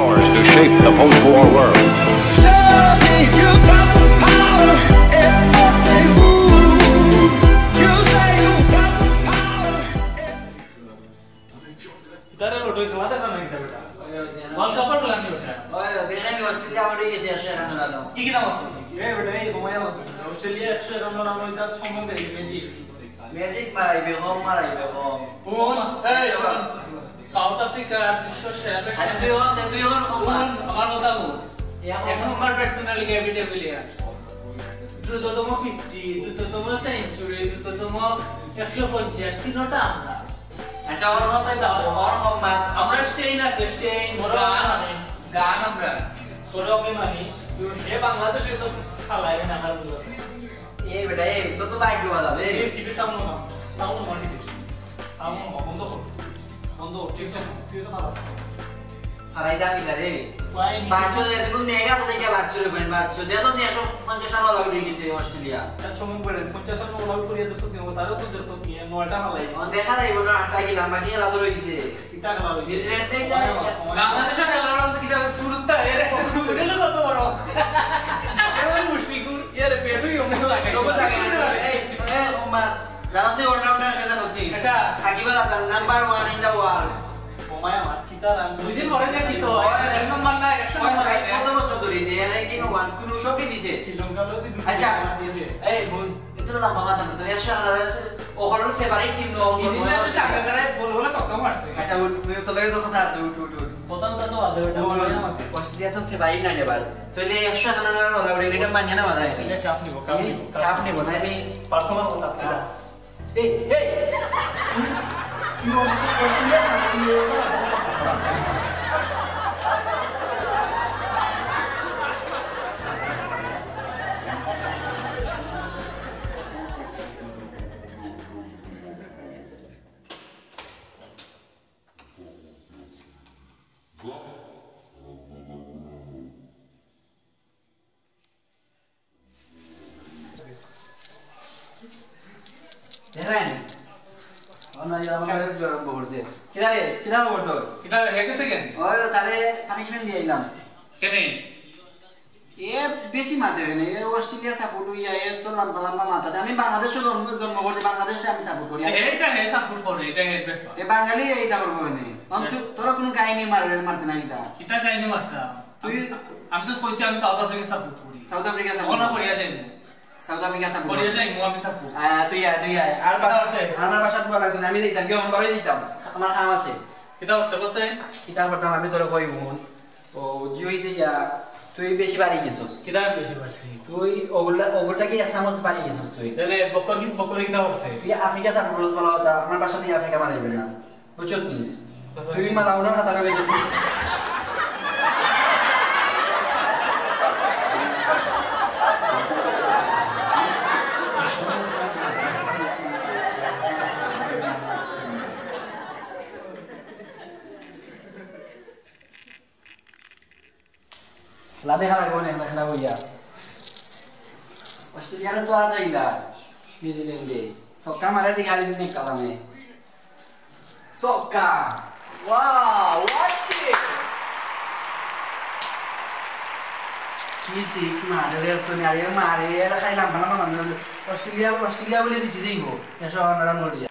powers to shape the post-war world. Tell me you got the power, and I say woo. You say you got the power. Dara loto is mata na nahi beta. World Cup पर लाने बचा. ओए देखा नहीं Australia और ये ऐसे run डालो ये कितना मत. ये बेटा ये घुमाया मत. ऑस्ट्रेलिया 100 रन नाम इधर छमन दे मैजिक माराई बे home One, hey, South Africa বিশ্ব সেরা ব্যাটসম্যান. তুই ওর আমার কথা বল. এখন আমার পার্সোনালি গ্যাবি ডে উইলিয়ামস. দ্রুততম 50, দ্রুততম সেঞ্চুরি, দ্রুততম 150 তিনটা আমরা. আচ্ছা ওর কথা যাও ওর কথা আমরা স্টেইন আছে স্টেইন গান আমরা তোরকে মানি এ বাংলাদেশে তো খালায় না আর বুঝছ এই বেটা এই তো বাইক দিবা যাবে এই টিভি সাউন্ড মানি দিছ সাউন্ড বন্ধ ঠিকঠাক তুই তো ভালো আছিস ফারাই দাবি করে ফাইন বাচ্চা দেখো মেগা তো দেখে বাচ্চা রে কোন বাচ্চা দেখো 150 রান লাগি দিয়ে গেছে অস্ট্রেলিয়া তার ছমন পড়ে 50 রান ওলাউট করিয়া দছ দিন তারও তো দছ কি নয়টা হালাই দেখা যাইব না আটটা কি লম্বা কি খেলা তো রইছে ইতা খেলা হইছে নিউজিল্যান্ডে বাংলাদেশের খেলার মধ্যে কি যাবে শুরুতে এর এটা কত বড় এমন মুশফিকুর এর পেটুই ওমন লাগে সব জায়গায় এই ওমর জানাসি অলরাউন্ডার কে জানাসি এটা Shakib Al Hasan number 1 in the world ওমায়া মার কিতা রান দুই দিন পরে দেখি তো এক নম্বর না 100 নম্বর আছে কত বছর ধরে দিয়ে র্যাঙ্কিং 1 কোন সবই দিছে শ্রীলঙ্কা লোদি আচ্ছা এই বোন এটা লম্বা মাথা আছে এর সামনে ও হলো ফেভারিট টিম নো ইদিন আছে সাকা করে বল বলে সব মারছে আচ্ছা উঠ তো লাগে তো কথা আছে উঠ কথা তো আছে এটা ওমায়া মার অস্ট্রেলিয়া তো ফেভারিট না এবার তাহলে 100 রান হলো এটা মানিয়ে না মাথা আছে এটা কাপ নিব কাপ নিব না আমি পার্সোনাল কথা এই তুই অস্ট্রেলিয়া Heran. Ona ya আমার জরম পড়ছে কিরা বলতো এটা হয়ে গেছে কেন ওই তারে পানিশমেন্ট দিয়ে দিলাম কেন এ বেশি মাথা রে এ অস্ট্রেলিয়া সাপোর্ট হইয়া এ তো লম্বা লম্বা মাথা আমি বাংলাদেশে জন্ম করতে বাংলাদেশে আমি সাপোর্ট করি এটা হে সাপোর্ট করে এটা হেড ব্যাট এ বাঙালি এইটা করবো না তোরা কোন কাহিনী মারতে না কিটা কিটা কাহিনী মারতা তুই আমি তো কইছি আমি সাউথ আফ্রিকা সাপোর্ট করি সাউথ আফ্রিকা ওনা করিয়া যাই সাউথ আফ্রিকা সাপোর্ট করিয়া যাই মু আমি সাপোর্ট তুই আয় আর আমার বাসা তো লাগতো আমি যাইতাম কি অন বারে দিতাম আমার কাম আছে কিটা করতে বসে কিতা করতাম আমি তোরে কই মন ও জুইছে ইয়া তুই বেশি বাড়ি গেছস কিটা বেশি পারছি তুই ওগুলা কি আসামস বাড়ি গেছস তুই তাহলে বকর কিটা করছে তুই আফ্রিকা সাপোর্ট করছ বলা হতা আমার বাসা দিয়ে আফ্রিকা মারাইবে না বুঝছত নি তুই মালা ওনার হাতে রয়েছিস La deja la gona en la clavoya. Australia तो आ जाएगा न्यूजीलैंड के सोका मारे दिखा देने कला में सोका वाओ व्हाट इट की सिक्स मारे रे सोनिया मारे रे खाई लंबा लंबा ऑस्ट्रेलिया बोले जीत जाइबो ऐसा नरम हो गया